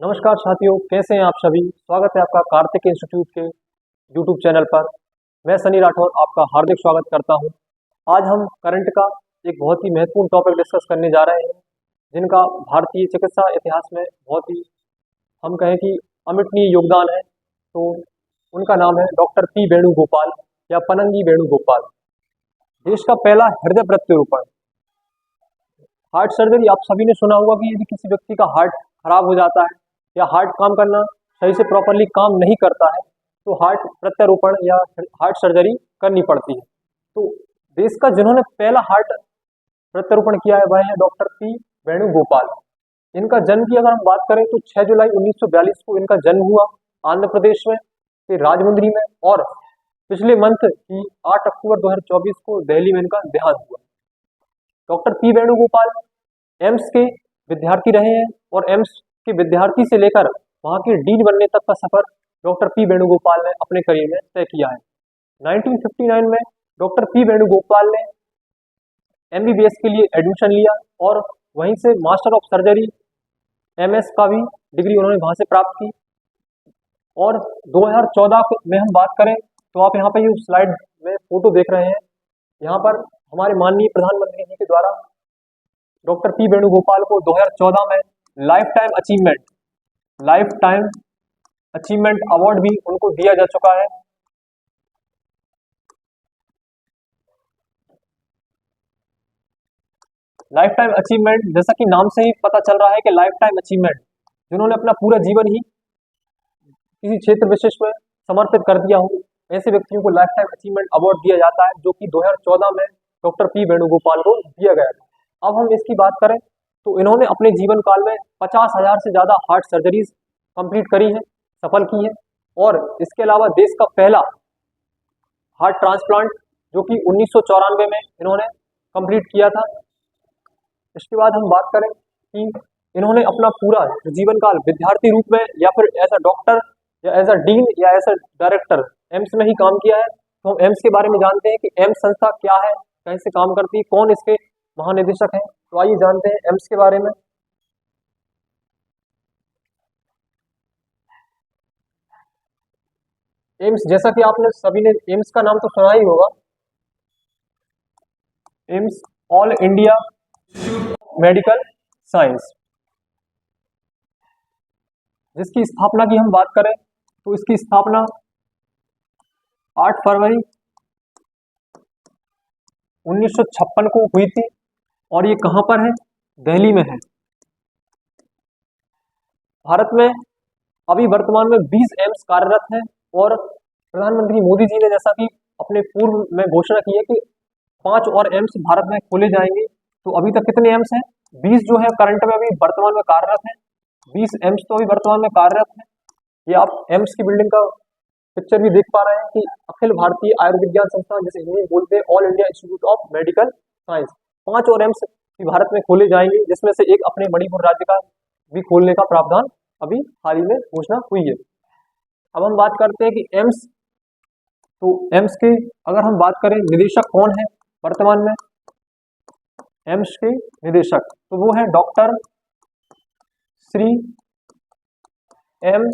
नमस्कार साथियों, कैसे हैं आप सभी। स्वागत है आपका कार्तिक इंस्टीट्यूट के यूट्यूब चैनल पर। मैं सनी राठौर आपका हार्दिक स्वागत करता हूं। आज हम करंट का एक बहुत ही महत्वपूर्ण टॉपिक डिस्कस करने जा रहे हैं, जिनका भारतीय चिकित्सा इतिहास में बहुत ही, हम कहें कि, अमिटनीय योगदान है। तो उनका नाम है डॉक्टर पी वेणुगोपाल या पनंगी वेणुगोपाल। देश का पहला हृदय प्रत्यारोपण, हार्ट सर्जरी। आप सभी ने सुना होगा कि यदि किसी व्यक्ति का हार्ट खराब हो जाता है या हार्ट काम करना सही से प्रॉपरली काम नहीं करता है, तो हार्ट प्रत्यारोपण या हार्ट सर्जरी करनी पड़ती है। तो देश का जिन्होंने पहला हार्ट प्रत्यारोपण किया है वह है डॉक्टर पी वेणुगोपाल। इनका जन्म की अगर हम बात करें तो 6 जुलाई 1942 को इनका जन्म हुआ आंध्र प्रदेश में के राजमुंद्री में, और पिछले मंथ की 8 अक्टूबर 2024 को दिल्ली में इनका देहांत हुआ। डॉक्टर पी वेणुगोपाल एम्स के विद्यार्थी रहे हैं, और एम्स के विद्यार्थी से लेकर वहां के डीन बनने तक का सफर डॉक्टर पी वेणुगोपाल ने अपने करियर में तय किया है। 1959 में डॉक्टर पी वेणुगोपाल ने एमबीबीएस के लिए एडमिशन लिया, और वहीं से मास्टर ऑफ सर्जरी एमएस का भी डिग्री उन्होंने वहां से प्राप्त की। और 2014 में हम बात करें तो आप यहाँ पर ये स्लाइड में फोटो देख रहे हैं। यहाँ पर हमारे माननीय प्रधानमंत्री जी के द्वारा डॉक्टर पी वेणुगोपाल को 2014 में लाइफ टाइम अचीवमेंट अवार्ड भी उनको दिया जा चुका है। लाइफ टाइम अचीवमेंट, जैसा कि नाम से ही पता चल रहा है कि लाइफ टाइम अचीवमेंट, जिन्होंने अपना पूरा जीवन ही किसी क्षेत्र विशेष में समर्पित कर दिया हो, ऐसे व्यक्तियों को लाइफ टाइम अचीवमेंट अवार्ड दिया जाता है, जो कि 2014 में डॉक्टर पी वेणुगोपाल को दिया गया था। अब हम इसकी बात करें तो इन्होंने अपने जीवन काल में 50,000 से ज्यादा हार्ट सर्जरीज कंप्लीट करी है, सफल की है। और इसके अलावा देश का पहला हार्ट ट्रांसप्लांट जो कि 1994 में इन्होंने कंप्लीट किया था। इसके बाद हम बात करें कि इन्होंने अपना पूरा जीवन काल विद्यार्थी रूप में या फिर एज अ डॉक्टर या एज अ डीन या एज अ डायरेक्टर एम्स में ही काम किया है। तो हम एम्स के बारे में जानते हैं कि एम्स संस्था क्या है, कैसे काम करती है, कौन इसके महानिदेशक हैं। तो आइए जानते हैं एम्स के बारे में। एम्स, जैसा कि आपने सभी ने एम्स का नाम तो सुना ही होगा। AIIMS all India medical science, जिसकी स्थापना की हम बात करें तो इसकी स्थापना 8 फरवरी 1956 को हुई थी, और ये कहां पर है? दिल्ली में है, भारत में। अभी वर्तमान में 20 एम्स कार्यरत हैं, और प्रधानमंत्री मोदी जी ने जैसा कि अपने पूर्व में घोषणा की है कि 5 और एम्स भारत में खोले जाएंगे। तो अभी तक कितने एम्स हैं? 20 जो है करंट में अभी वर्तमान में कार्यरत हैं। 20 एम्स तो अभी वर्तमान में कार्यरत हैं। ये आप एम्स की बिल्डिंग का पिक्चर भी देख पा रहे हैं कि अखिल भारतीय आयुर्विज्ञान संस्थान, जिसे हिंदी में बोलते हैं all India institute of medical science. 5 और एम्स भी भारत में खोले जाएंगे, जिसमें से एक अपने मणिपुर राज्य का भी खोलने का प्रावधान अभी हाल ही में घोषणा हुई है। अब हम बात करते हैं कि एम्स, तो एम्स के अगर हम बात करें निदेशक कौन है वर्तमान में, एम्स के निदेशक तो वो है doctor Shri M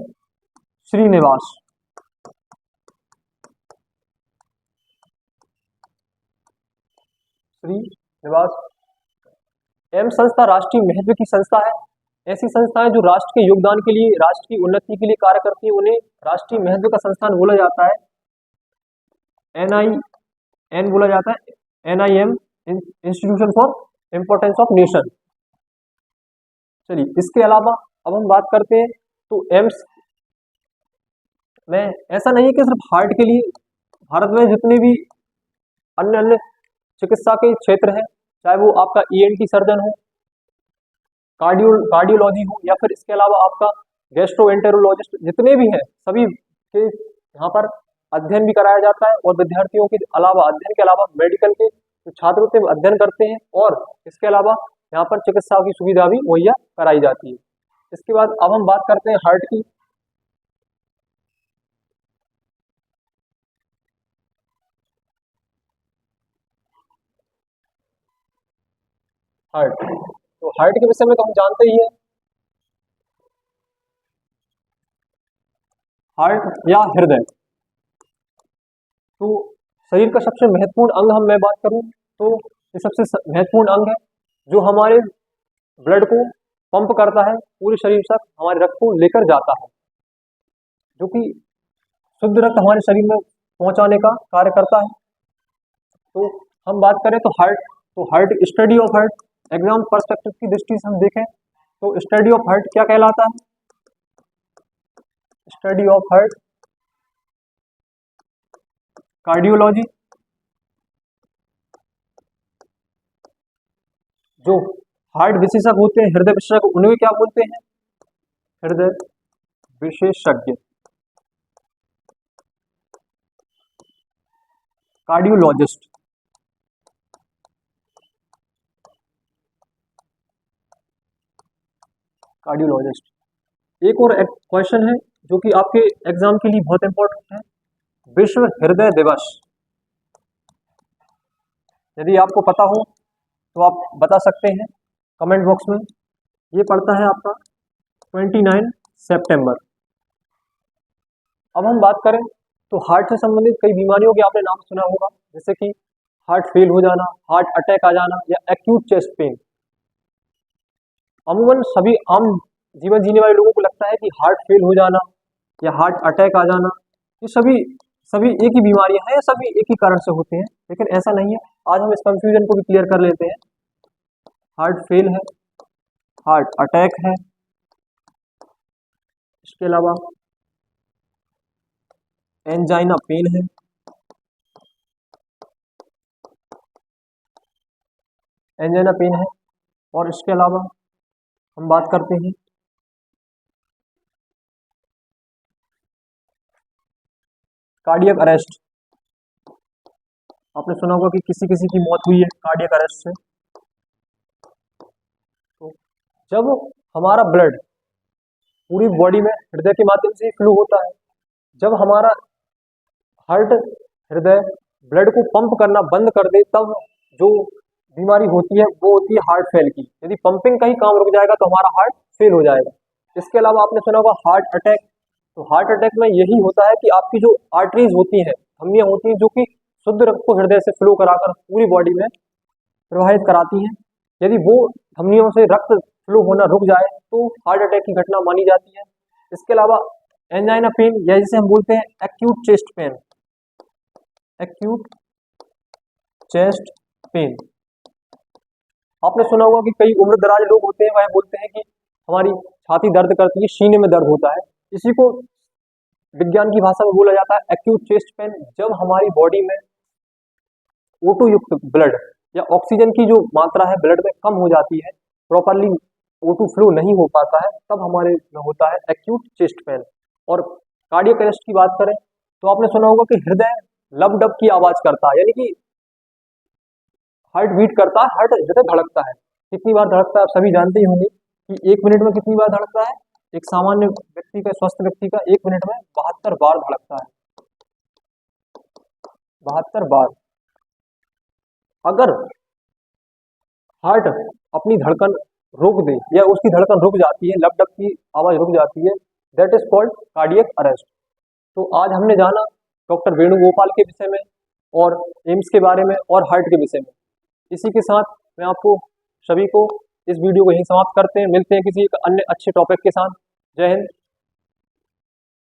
Srinivas. Srinivas. AIIMS संस्था राष्ट्रीय महत्व की संस्था है। ऐसी संस्थाएं जो राष्ट्र के योगदान के लिए, राष्ट्र की उन्नति के लिए कार्य करती है, उन्हें राष्ट्रीय महत्व का संस्थान बोला जाता है। NIN बोला जाता है, NIM, institution for importance of nation. चलिए, इसके अलावा अब हम बात करते हैं तो एम्स में ऐसा नहीं है कि सिर्फ हार्ट के लिए, भारत में जितने भी अन्य अन्य चिकित्सा के क्षेत्र हैं, चाहे वो आपका ENT सर्जन हो, कार्डियोलॉजी हो, या फिर इसके अलावा आपका गैस्ट्रोएंटेरोलॉजिस्ट, जितने भी हैं सभी के यहाँ पर अध्ययन भी कराया जाता है। और विद्यार्थियों के अलावा, अध्ययन के अलावा, मेडिकल के जो छात्र होते हैं अध्ययन करते हैं, और इसके अलावा यहाँ पर चिकित्सा की सुविधा भी मुहैया कराई जाती है। इसके बाद अब हम बात करते हैं हार्ट की। हार्ट, तो हार्ट के विषय में तो हम जानते ही हैं हार्ट या हृदय। तो शरीर का सबसे महत्वपूर्ण अंग हम मैं बात करूं तो ये सबसे महत्वपूर्ण अंग है जो हमारे ब्लड को पंप करता है, पूरे शरीर तक हमारे रक्त को लेकर जाता है, जो कि शुद्ध रक्त हमारे शरीर में पहुंचाने का कार्य करता है। तो हम बात करें तो heart study of heart, exam perspective की दृष्टि से हम देखें तो स्टडी ऑफ हार्ट क्या कहलाता है? Study of heart cardiology. जो हार्ट विशेषज्ञ होते हैं, हृदय विशेषज्ञ, उन्हें क्या बोलते हैं? हृदय विशेषज्ञ, कार्डियोलॉजिस्ट। कार्डियोलॉजिस्ट। एक और क्वेश्चन है जो कि आपके एग्जाम के लिए बहुत इंपॉर्टेंट है, विश्व हृदय दिवस। यदि आपको पता हो तो आप बता सकते हैं कमेंट बॉक्स में। ये पड़ता है आपका 29 सितंबर। अब हम बात करें तो हार्ट से संबंधित कई बीमारियों के आपने नाम सुना होगा, जैसे कि हार्ट फेल हो जाना, हार्ट अटैक आ जाना या एक्यूट चेस्ट पेन। अमूमन सभी आम जीवन जीने वाले लोगों को लगता है कि हार्ट फेल हो जाना या हार्ट अटैक आ जाना ये सभी एक ही बीमारियां हैं, सभी एक ही कारण से होते हैं, लेकिन ऐसा नहीं है। आज हम इस कंफ्यूजन को भी क्लियर कर लेते हैं। हार्ट फेल है, हार्ट अटैक है, इसके अलावा एंजाइना पेन है, एंजाइना पेन है, और इसके अलावा हम बात करते हैं कार्डियक अरेस्ट। आपने सुना होगा कि किसी किसी की मौत हुई है कार्डियक अरेस्ट से। तो जब हमारा ब्लड पूरी बॉडी में हृदय के माध्यम से फ्लो होता है, जब हमारा हृदय ब्लड को पंप करना बंद कर दे, तब जो बीमारी होती है वो होती है हार्ट फेल की। यदि पंपिंग का ही काम रुक जाएगा तो हमारा हार्ट फेल हो जाएगा। इसके अलावा आपने सुना होगा हार्ट अटैक। तो हार्ट अटैक में यही होता है कि आपकी जो आर्टरीज होती हैं, धमनियां होती हैं, जो कि शुद्ध रक्त को हृदय से फ्लो कराकर पूरी बॉडी में प्रवाहित कराती हैं, यदि वो धमनियों से रक्त फ्लो होना रुक जाए तो हार्ट अटैक की घटना मानी जाती है। इसके अलावा एंजाइना पेन, या जिसे हम बोलते हैं acute chest pain, acute chest pain. आपने सुना होगा कि कई उम्र दराज लोग होते हैं, वह बोलते हैं कि हमारी छाती दर्द करती है, सीने में दर्द होता है। इसी को विज्ञान की भाषा में बोला जाता है एक्यूट चेस्ट पेन। जब हमारी बॉडी में O2 युक्त ब्लड या ऑक्सीजन की जो मात्रा है ब्लड में कम हो जाती है, प्रॉपरली O2 फ्लो नहीं हो पाता है, तब हमारे में होता है एक्यूट चेस्ट पेन। और कार्डियक अरेस्ट की बात करें तो आपने सुना होगा कि हृदय लब डब की आवाज करता है, यानी कि हार्ट बीट करता है, हृदय धड़कता है। कितनी बार धड़कता है आप सभी जानते ही होंगे कि 1 मिनट में कितनी बार धड़कता है। एक सामान्य व्यक्ति का, स्वस्थ व्यक्ति का 1 मिनट में 72 बार धड़कता है, 72 बार। अगर हार्ट अपनी धड़कन रोक दे या उसकी धड़कन रुक जाती है, लब डब की आवाज रुक जाती है, that is called cardiac arrest. तो आज हमने जाना डॉक्टर वेणुगोपाल के विषय में और एम्स के बारे में और हार्ट के विषय में। इसी के साथ मैं आपको सभी को इस वीडियो को यहीं समाप्त करते हैं। मिलते हैं किसी एक अन्य अच्छे टॉपिक के साथ। जय हिंद,